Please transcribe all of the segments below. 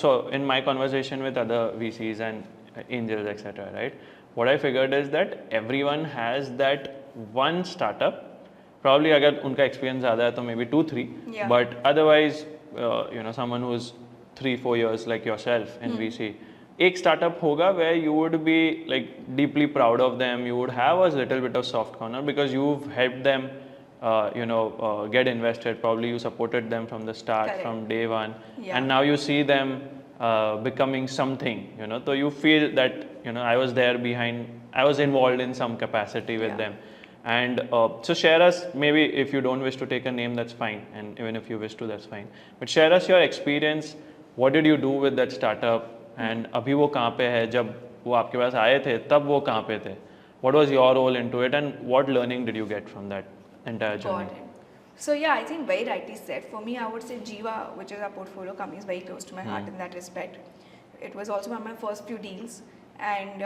So in my conversation with other VCs and angels, etc., right? What I figured is that everyone has that one startup. Probably, अगर उनका experience ज़्यादा है तो maybe 2-3. Yeah. But otherwise, someone who's 3-4 years like yourself in VC, एक startup होगा where you would be like deeply proud of them. You would have a little bit of soft corner because you've helped them. Get invested. Probably you supported them from the start, Correct. from day one, Yeah. and now you see them becoming something. So you feel that I was there behind. I was involved in some capacity with them, and so share us. Maybe if you don't wish to take a name, that's fine, and even if you wish to, that's fine. But share us your experience. What did you do with that startup? And अभी वो कहाँ पे है? जब वो आपके पास आए थे, तब वो कहाँ पे थे? What was your role into it, and what learning did you get from that entire journey? Got it. So yeah, I think very rightly said. For me, I would say Jiva, which is our portfolio company, is very close to my heart in that respect. It was also one of my first few deals, and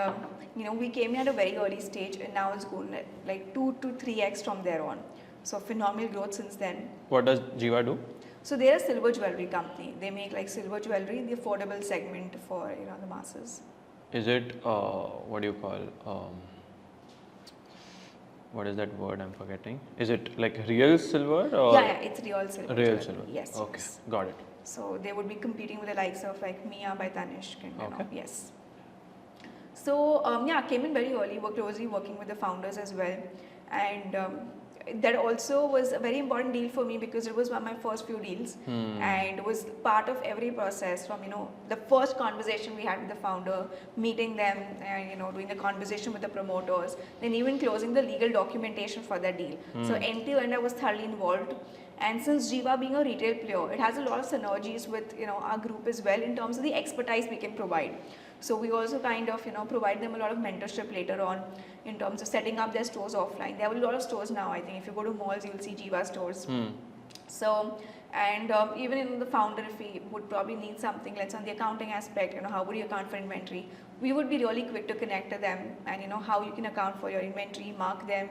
we came in at a very early stage, and now it's grown like 2 to 3x from there on. So phenomenal growth since then. What does Jiva do? So they're a silver jewelry company. They make like silver jewelry in the affordable segment for the masses. Is it what do you call? What is that word I'm forgetting? Is it like real silver or? Yeah, it's real silver. Real jewelry. silver. Yes. Okay, yes. got it. So they would be competing with the likes of like Mia by Tanishq and Okay. yes. So came in very early, worked closely working with the founders as well, and that also was a very important deal for me because it was one of my first few deals and was part of every process from the first conversation we had with the founder, meeting them and doing the conversation with the promoters, then even closing the legal documentation for that deal. So end to end I was thoroughly involved. And since Jiva being a retail player, it has a lot of synergies with our group as well in terms of the expertise we can provide. So we also kind of provide them a lot of mentorship later on in terms of setting up their stores offline. They have a lot of stores now. I think if you go to malls, you'll see Jiva stores. So and even the founder, if we would probably need something, let's on the accounting aspect, how would you account for inventory? We would be really quick to connect to them and how you can account for your inventory, mark them,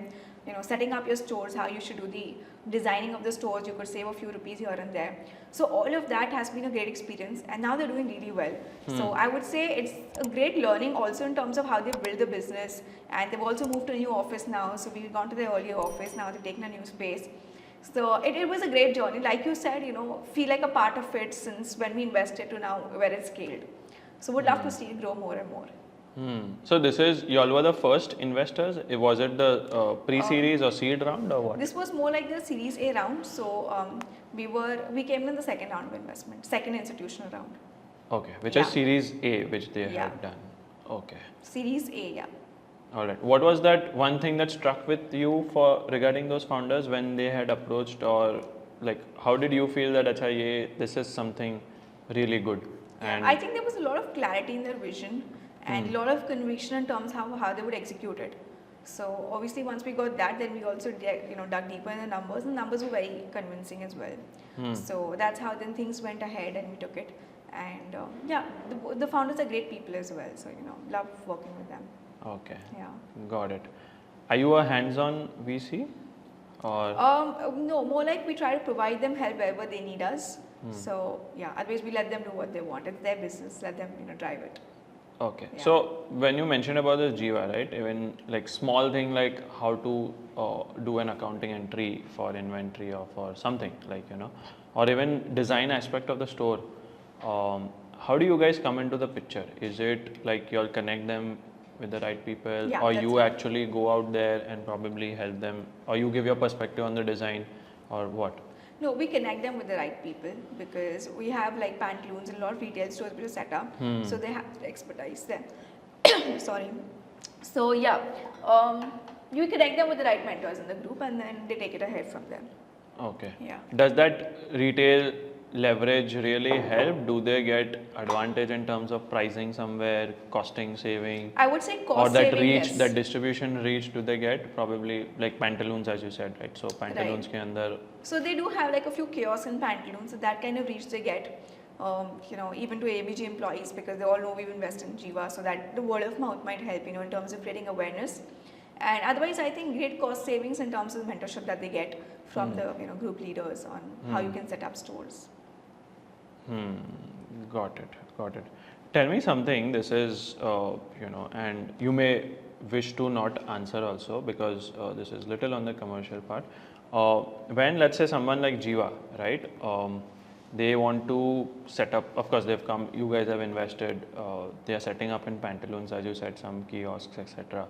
setting up your stores, how you should do the designing of the stores, you could save a few rupees here and there. So all of that has been a great experience and now they're doing really well. So I would say it's a great learning also in terms of how they build the business, and they've also moved to a new office now. So we've gone to their earlier office, now they've taken a new space. So it was a great journey. Like you said, feel like a part of it since when we invested to now where it's scaled. So would love to see it grow more and more. So this is, y'all were the first investors. Was it the pre-series or seed round or what? This was more like the Series A round. So we came in the second round of investment, second institutional round. Okay, which is Series A, which they had done. Okay. Series A, yeah. All right. What was that one thing that struck with you for regarding those founders when they had approached, or like how did you feel that acha this is something really good? And I think there was a lot of clarity in their vision and a lot of conviction in terms of how they would execute it. So obviously once we got that, then we also dug deeper in the numbers, and the numbers were very convincing as well. So that's how then things went ahead and we took it. And the founders are great people as well. So love working with them. Okay. Yeah. Got it. Are you a hands-on VC or? No, more like we try to provide them help wherever they need us. So otherwise we let them do what they want. It's their business. Let them drive it. Okay. Yeah. So when you mentioned about the Jiva, right? Even like small thing like how to do an accounting entry for inventory or for something like or even design aspect of the store. How do you guys come into the picture? Is it like you'll connect them with the right people, or you actually go out there and probably help them, or you give your perspective on the design, or what? No, we connect them with the right people because we have like Pantaloons and a lot of retail stores which are set up, so they have to expertise them. Sorry. So you connect them with the right mentors in the group, and then they take it ahead from there. Okay. Yeah. Does that retail leverage really help? Do they get advantage in terms of pricing somewhere, costing, saving? I would say cost or that saving, reach, yes. that distribution reach, do they get? Probably like Pantaloons, as you said, right? So Pantaloons ke andar. So they do have like a few kiosks in Pantaloons, so that kind of reach they get. Even to ABG employees, because they all know we've invested in Jiva, so that the word of mouth might help, in terms of creating awareness. And otherwise, I think great cost savings in terms of mentorship that they get from the group leaders on how you can set up stores. Got it. Got it. Tell me something. This is, and you may wish to not answer also because this is little on the commercial part. When let's say someone like Jiva, right? They want to set up. Of course, they've come. You guys have invested. They are setting up in Pantaloons, as you said, some kiosks, etc.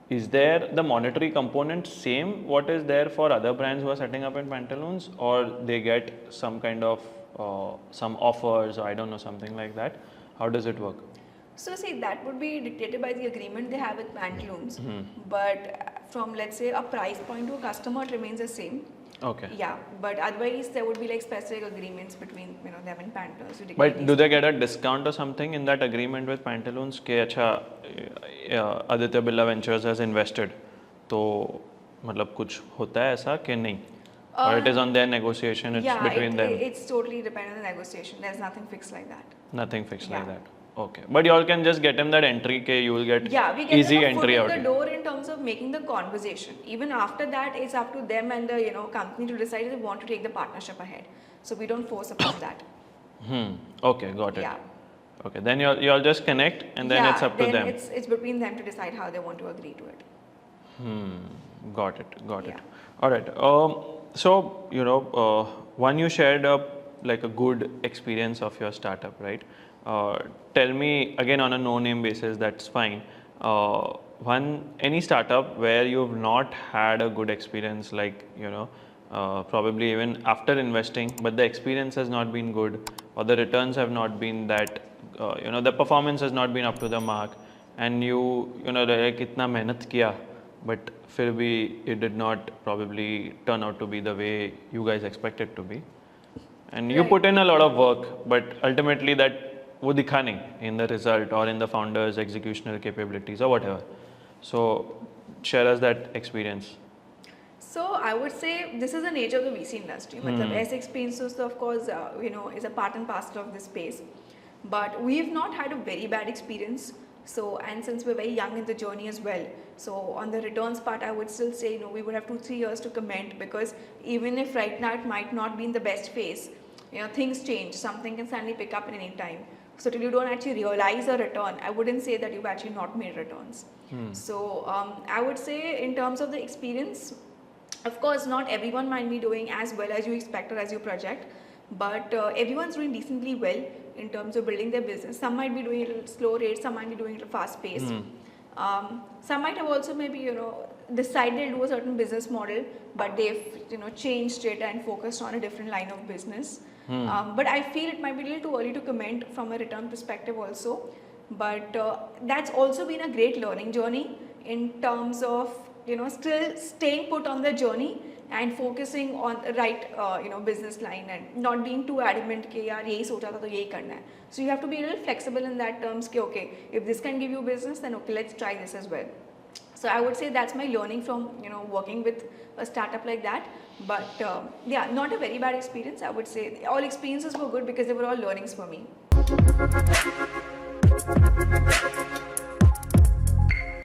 Is there the monetary component same what is there for other brands who are setting up in Pantaloons, or they get some kind of some offers, or I don't know, something like that? How does it work? So see, that would be dictated by the agreement they have with Pantaloons. Mm-hmm. But from, let's say, a price point to a customer, it remains the same. Okay. Yeah, but otherwise there would be like specific agreements between them and Pantaloons. to dictate But these do they get a discount or something in that agreement with Pantaloons? कि अच्छा Aditya Birla Ventures has invested, तो मतलब कुछ होता है ऐसा कि नहीं? Or it is on their negotiation, it's between them? It's totally dependent on the negotiation. There's nothing fixed like that. Nothing fixed like Yeah. that. Okay. But you all can just get him that entry, कि you will get Yeah, we get easy them a foot entry in out. the door in terms of making the conversation. Even after that, it's up to them and the company to decide if they want to take the partnership ahead. So we don't force upon that. Okay, got it. Yeah. Okay, then you all just connect and then it's up to then them. It's between them to decide how they want to agree to it. Got it. Yeah. All right. So one you shared like a good experience of your startup, right? Tell me again on a no-name basis. That's fine. Any startup where you've not had a good experience, like probably even after investing, but the experience has not been good, or the returns have not been that, the performance has not been up to the mark, and like itna mehnat kiya, but फिर भी it did not probably turn out to be the way you guys expected to be, and you Right. put in a lot of work, but ultimately that वो दिखा नहीं in the result or in the founder's executional capabilities or whatever. So share us that experience. So I would say this is the nature of the VC industry. मतलब ऐसे experiences, of course, is a part and parcel of this space. But we've not had a very bad experience. So, and since we're very young in the journey as well, so on the returns part, I would still say, we would have 2-3 years to comment, because even if right now it might not be in the best phase, things change. Something can suddenly pick up at any time. So till you don't actually realize a return, I wouldn't say that you've actually not made returns. So I would say in terms of the experience, of course, not everyone might be doing as well as you expect or as you project, but everyone's doing decently well in terms of building their business. Some might be doing it at a slow rate, some might be doing it at a fast pace. Some might have also maybe, decided to do a certain business model, but they've, changed it and focused on a different line of business. But I feel it might be a little too early to comment from a return perspective also. But that's also been a great learning journey in terms of, still staying put on the journey and focusing on the right, business line, and not being too adamant कि यार यही सोचा था तो यही करना है. So you have to be a little flexible in that terms कि okay, if this can give you business, then okay, let's try this as well. So I would say that's my learning from working with a startup like that. But not a very bad experience. I would say all experiences were good because they were all learnings for me.